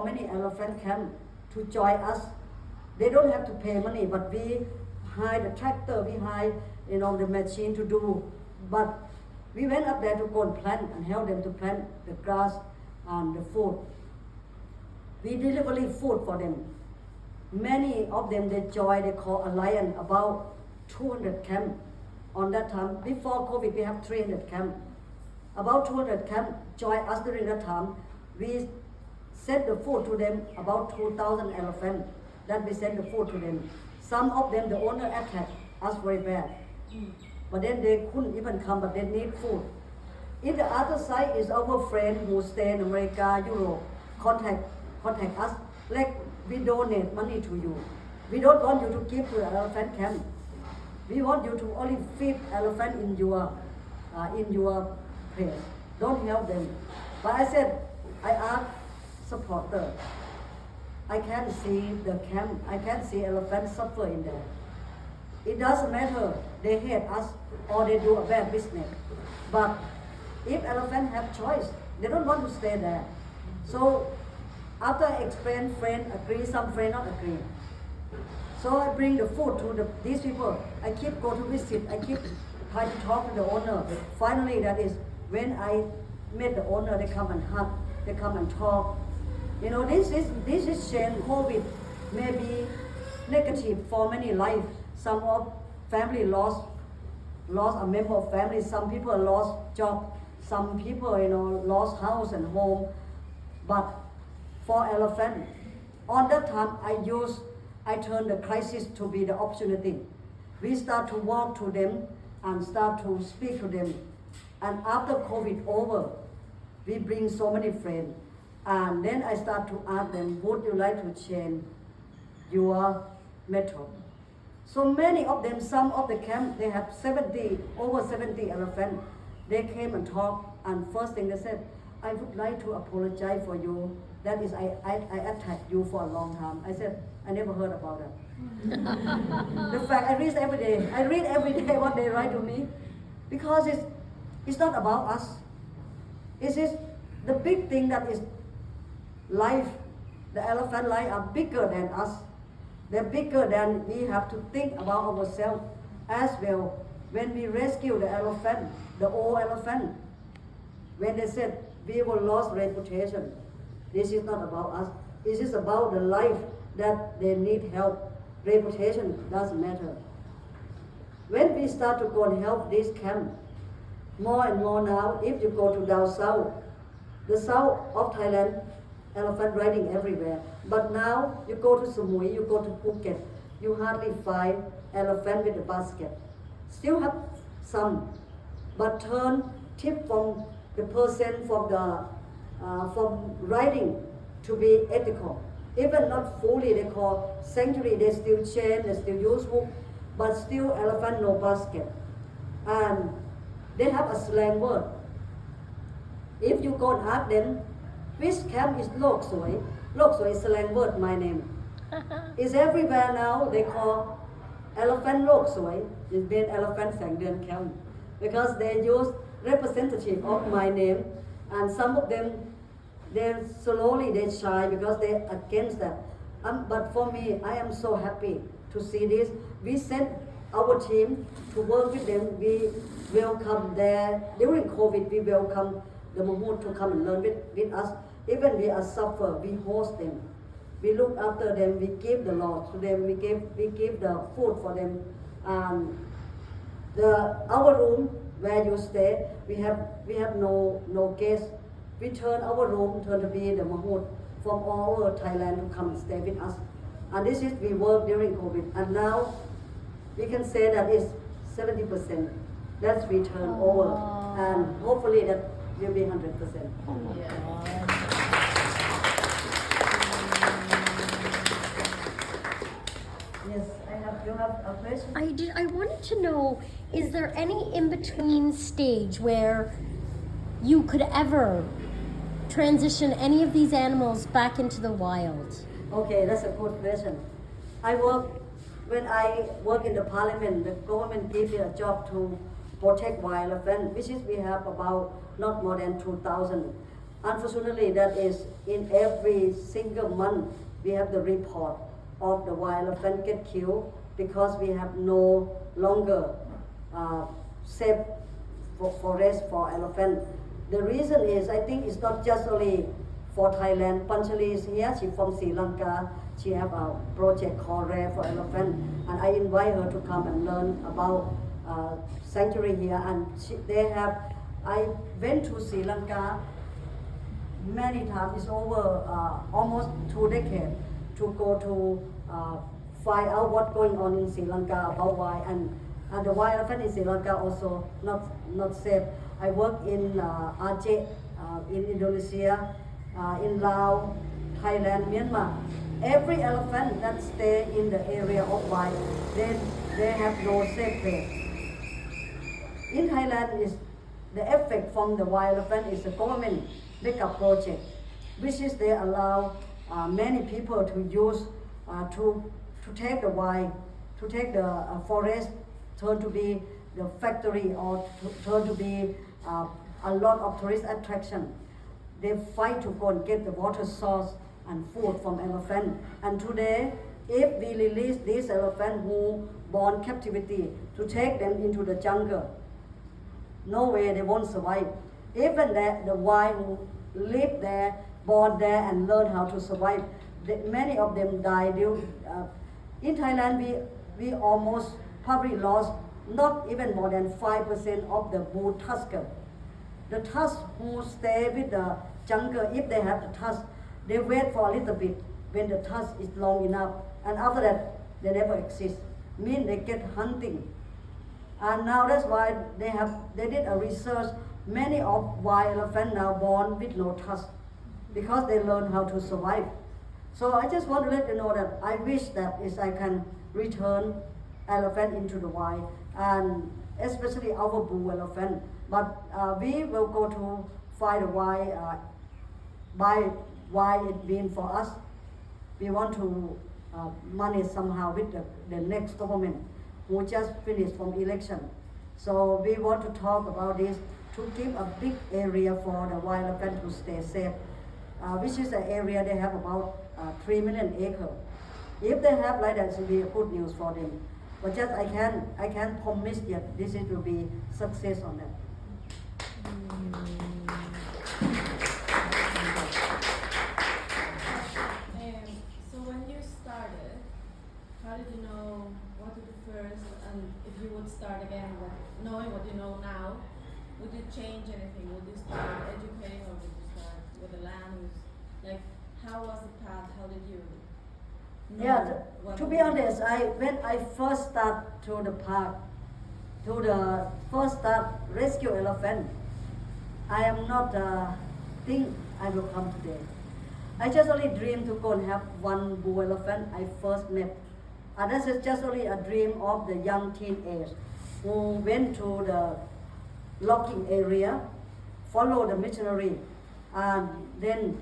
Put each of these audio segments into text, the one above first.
for many elephant camp to join us. They don't have to pay money, but we hire the tractor, we hire the machine to do. But we went up there to go and plant and help them to plant the grass and the food. We deliver food for them. Many of them they join, they call alliance, about 200 camp. On that time, before COVID, we have 300 camp. About 200 camp join us during that time. We send the food to them, about 2,000 elephants. That we send the food to them. Some of them, the owner attacked us very bad. But then they couldn't even come, but they need food. In the other side is our friend who stay in America, Europe, contact us. Like, we donate money to you. We don't want you to give to the elephant camp. We want you to only feed elephant in your place. Don't help them. But I said, I asked supporter. I can't see the camp. I can't see elephants suffer in there. It doesn't matter. They hate us or they do a bad business. But if elephants have choice, they don't want to stay there. So after I explain, friend agree, some friend not agree. So I bring the food to these people. I keep go to visit. I keep try to talk to the owner. Finally, that is when I met the owner. They come and hug. They come and talk. This is change. COVID may be negative for many lives. Some of family lost a member of family. Some people lost job. Some people lost house and home. But for elephant, on that time I turned the crisis to be the opportunity. We start to walk to them and start to speak to them. And after COVID over, we bring so many friends. And then I start to ask them, would you like to change your method? So many of them, some of the camp, they have over 70 elephants. They came and talked, and first thing they said, I would like to apologize for you. That is, I attacked you for a long time. I said, I never heard about that. The fact, I read every day what they write to me, because it's not about us. It is the big thing that is life. The elephant life are bigger than us. They're bigger than we have to think about ourselves as well. When we rescue the elephant, the old elephant, when they said we will lose reputation, this is not about us. This is about the life that they need help. Reputation doesn't matter. When we start to go and help this camp, more and more now, if you go to down south, the south of Thailand, elephant riding everywhere. But now you go to Samui, you go to Phuket, you hardly find elephant with a basket. Still have some, but tip from the person from riding to be ethical. Even not fully, they call sanctuary, they still chain, they still use hook, but still elephant no basket. And they have a slang word. If you go and ask them, which camp is Lok Soi? Lok Soi is slang word, my name. It's everywhere now, they call elephant Lok Soi. It's been elephant Sangduen camp. Because they use representative of my name, and some of them, they shy because they're against that. But for me, I am so happy to see this. We sent our team to work with them. We welcome there. During COVID, we welcome the Mahmoud to come and learn with us. Even we are suffer, we host them. We look after them, we give the law to them, we give the food for them. Our room where you stay, we have no guests. We turn our room to be the Mahmoud from all over Thailand to come and stay with us. And this is we work during COVID. And now we can say that it's 70%. That's we turn over. And hopefully that will be 100%. Yes, you have a question? I wanted to know, is there any in-between stage where you could ever transition any of these animals back into the wild? Okay, that's a good question. When I work in the parliament, the government gives me a job to protect wild elephant, which is we have about not more than 2,000. Unfortunately, that is in every single month we have the report of the wild elephant get killed because we have no longer safe for forest for elephant. The reason is, I think it's not just only for Thailand. Panchali is here, she's from Sri Lanka. She have a project called Rare for Elephant, and I invite her to come and learn about sanctuary here. And I went to Sri Lanka many times. It's over almost 2 decades to go to find out what's going on in Sri Lanka about why, and the wild elephant in Sri Lanka also not safe. I work in Aceh, in Indonesia, in Laos, Thailand, Myanmar. Every elephant that stay in the area of wild, they have no safe place. In Thailand, is the effect from the wild elephant is the government make a project, which is they allow many people to use to take the wild, to take the forest, turn to be the factory or turn to be a lot of tourist attraction. They fight to go and get the water source and food from elephant. And today, if we release these elephants who born captivity to take them into the jungle, no way they won't survive. Even the wild who live there, born there and learn how to survive, many of them die. In Thailand, we almost probably lost not even more than 5% of the bull tusker. The tusk who stay with the jungle, if they have the tusk, they wait for a little bit when the tusk is long enough, and after that they never exist. Mean they get hunting, and now that's why they did a research. Many of wild elephants now born with no tusk because they learn how to survive. So I just want to let you know that I wish that I can return elephant into the wild, and especially our bull elephant. But we will go to find why it means for us. We want to manage somehow with the next government who just finished from election. So we want to talk about this to give a big area for the wild elephant to stay safe, which is an area they have about 3 million acres. If they have like that, it will be good news for them. But just I can't promise yet this will be success on that. So when you started, how did you know what to do first, and if you would start again, knowing what you know now, would you change anything? Would you start educating, or would you start with the land? Like, how was the path? How did you know? Yeah, to be do? honest, when I first start to the park, to the first start rescue elephant, I am not think I will come today. I just only dream to go and have one bull elephant I first met. And this is just only a dream of the young teenage who went to the logging area, follow the missionary, and then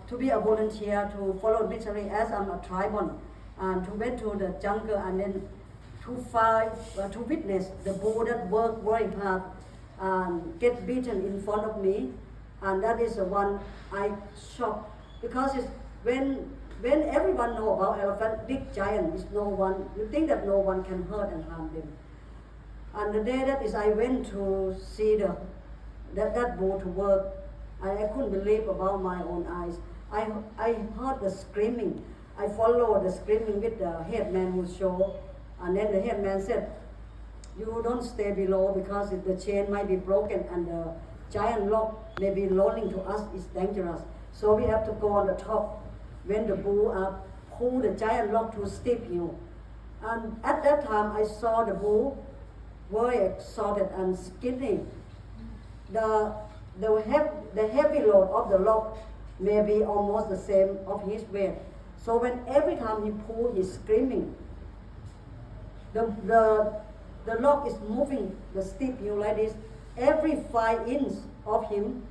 to be a volunteer to follow missionary as I'm a tribal, and to went to the jungle and then to find, to witness the bull that work very hard and get beaten in front of me, and that is the one I shocked, because it's when everyone know about elephant, big giant is no one, you think that no one can hurt and harm them. And the day that I went to see that bull to work, I couldn't believe about my own eyes. I heard the screaming. I followed the screaming with the headman who showed, and then the headman said, "You don't stay below because the chain might be broken and the giant lock may be rolling to us. It's dangerous. So we have to go on the top when the bull pull the giant lock to steep you." And at that time, I saw the bull very exhausted and skinny. The heavy load of the lock may be almost the same of his weight. So when every time he pull, he's screaming. The lock is moving the steep hill like this. Every 5 inches of him,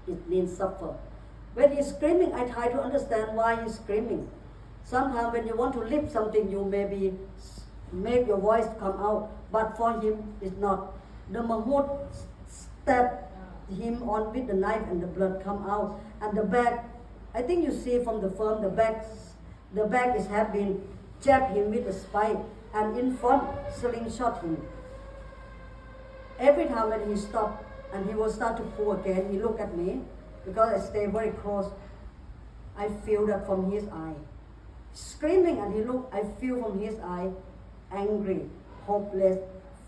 it means suffer. When he's screaming, I try to understand why he's screaming. Sometimes when you want to lift something, you maybe make your voice come out, but for him, it's not. The mammut step him on with the knife and the blood come out. And the back, I think you see from the film, the back is have been jabbed him with a spike, and in front slingshot him. Every time when he stopped and he will start to pull again, he look at me because I stay very close. I feel that from his eye, screaming, and he look. I feel from his eye, angry, hopeless,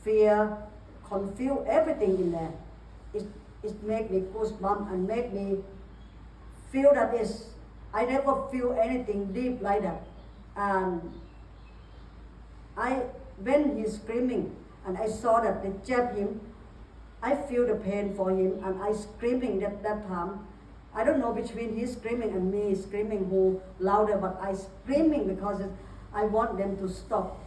fear, confused, everything in there. It make me goosebumps and make me feel that I never feel anything deep like that. And when he's screaming and I saw that they jab him, I feel the pain for him, and I screaming that time. I don't know between his screaming and me screaming who louder, but I screaming because I want them to stop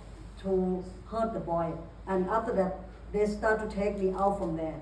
to hurt the boy. And after that, they start to take me out from there.